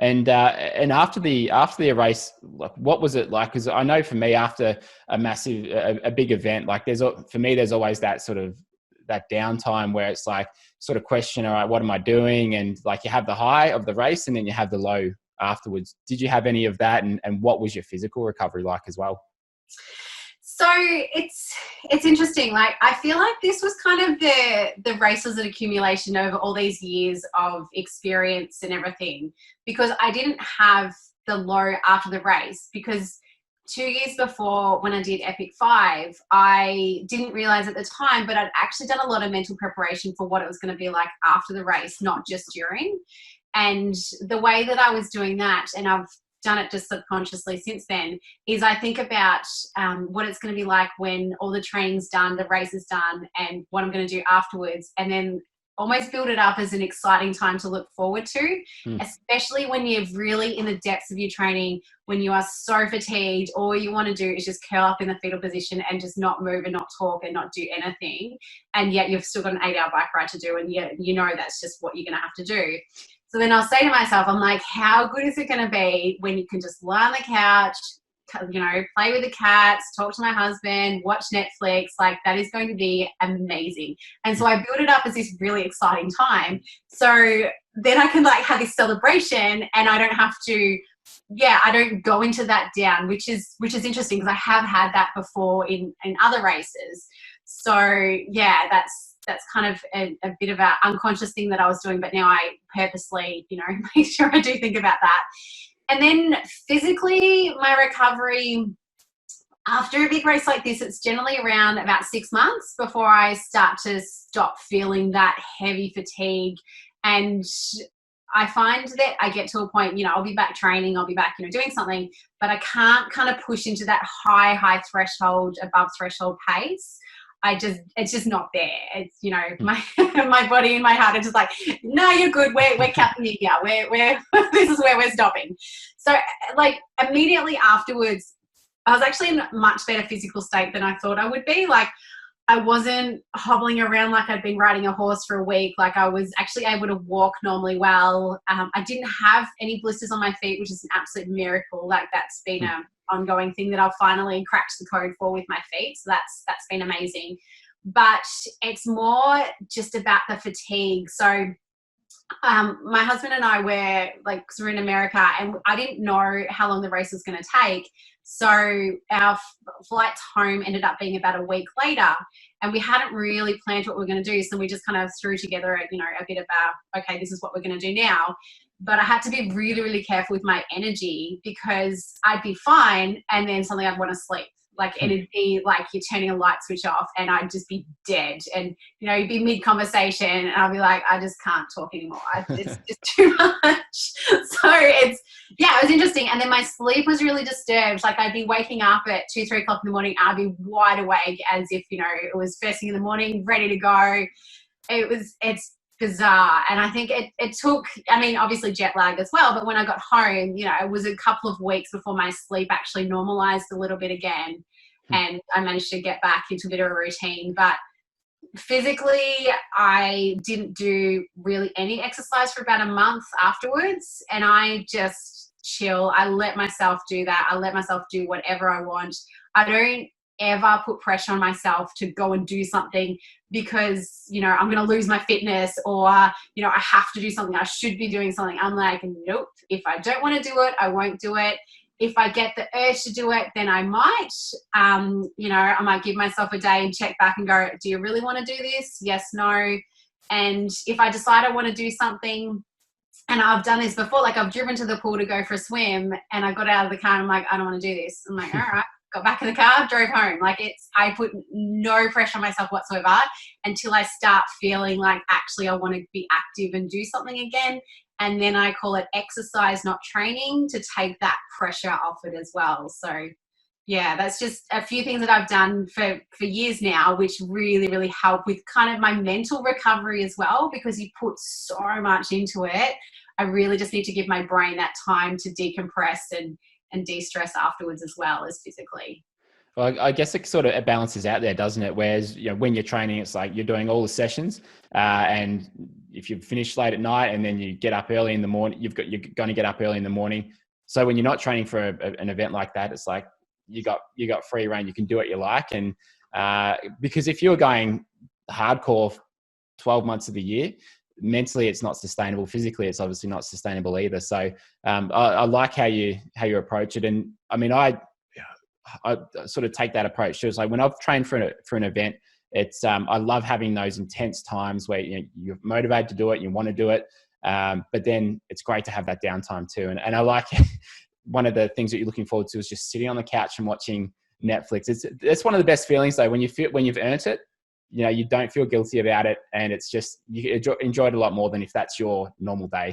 And after the race, like, what was it like? Because I know for me, after a big event, like there's always that sort of that downtime where it's like sort of question, all right, what am I doing? And like you have the high of the race and then you have the low afterwards. Did you have any of that? And what was your physical recovery like as well? So it's interesting. Like, I feel like this was kind of the race was an accumulation over all these years of experience and everything, because I didn't have the low after the race, because 2 years before, when I did Epic 5, I didn't realize at the time, but I'd actually done a lot of mental preparation for what it was going to be like after the race, not just during. And the way that I was doing that, and I've done it just subconsciously since then, is I think about what it's going to be like when all the training's done, the race is done, and what I'm going to do afterwards, and then almost build it up as an exciting time to look forward to, especially when you're really in the depths of your training, when you are so fatigued. All you want to do is just curl up in the fetal position and just not move and not talk and not do anything, and yet you've still got an 8-hour bike ride to do, and yet you know that's just what you're going to have to do. So then I'll say to myself, I'm like, how good is it going to be when you can just lie on the couch, you know, play with the cats, talk to my husband, watch Netflix? Like, that is going to be amazing. And so I build it up as this really exciting time. So then I can like have this celebration, and I don't have to, I don't go into that down, which is interesting, because I have had that before in other races. So yeah, that's kind of a bit of an unconscious thing that I was doing, but now I purposely, you know, make sure I do think about that. And then physically, my recovery after a big race like this, it's generally around about 6 months before I start to stop feeling that heavy fatigue. And I find that I get to a point, you know, I'll be back training, I'll be back, you know, doing something, but I can't kind of push into that high threshold, above threshold pace. It's just not there. It's, you know, my my body and my heart are just like, no, you're good. We're capping you here. We're this is where we're stopping. So like immediately afterwards, I was actually in a much better physical state than I thought I would be. Like, I wasn't hobbling around like I'd been riding a horse for a week. Like, I was actually able to walk normally well. I didn't have any blisters on my feet, which is an absolute miracle. Like, that's been a ongoing thing that I've finally cracked the code for with my feet. So that's been amazing. But it's more just about the fatigue. So my husband and I were like, cause we're in America, and I didn't know how long the race was going to take. So our flights home ended up being about a week later, and we hadn't really planned what we were going to do. So we just kind of threw together, you know, a bit of okay, this is what we're going to do now. But I had to be really, really careful with my energy, because I'd be fine, and then suddenly I'd want to sleep. Like, it'd be like you're turning a light switch off, and I'd just be dead. And, you know, you'd be mid-conversation, and I'd be like, I just can't talk anymore. It's just too much. So it was interesting. And then my sleep was really disturbed. Like, I'd be waking up at 2-3 o'clock in the morning. I'd be wide awake as if, you know, it was first thing in the morning, ready to go. It's bizarre. And I think it took, I mean, obviously jet lag as well, but when I got home, you know, it was a couple of weeks before my sleep actually normalized a little bit again, and I managed to get back into a bit of a routine. But physically, I didn't do really any exercise for about a month afterwards, and I just chill. I let myself do that. I let myself do whatever I want. I don't ever put pressure on myself to go and do something because, you know, I'm going to lose my fitness, or, you know, I have to do something. I should be doing something. I'm like, nope. If I don't want to do it, I won't do it. If I get the urge to do it, then I might, you know, I might give myself a day and check back and go, do you really want to do this? Yes, no. And if I decide I want to do something, and I've done this before, like I've driven to the pool to go for a swim, and I got out of the car and I'm like, I don't want to do this. I'm like, all right. Got back in the car, drove home. Like, I put no pressure on myself whatsoever until I start feeling like actually I want to be active and do something again. And then I call it exercise, not training, to take that pressure off it as well. So yeah, that's just a few things that I've done for years now, which really, really help with kind of my mental recovery as well, because you put so much into it. I really just need to give my brain that time to decompress and de-stress afterwards, as well as physically. Well, I guess it balances out there, doesn't it? Whereas, you know, when you're training, it's like you're doing all the sessions, and if you finish late at night and then you get up early in the morning, you're going to get up early in the morning. So when you're not training for an event like that, it's like you got free reign. You can do what you like. And because if you're going hardcore 12 months of the year, mentally it's not sustainable. Physically, it's obviously not sustainable either. So I like how you approach it. And I mean, I sort of take that approach too. It's like when I've trained for an event, it's I love having those intense times where you're motivated to do it, you want to do it, but then it's great to have that downtime too. And I like one of the things that you're looking forward to is just sitting on the couch and watching Netflix. It's one of the best feelings though, when you've earned it. You don't feel guilty about it, and it's just you enjoy it a lot more than if that's your normal day.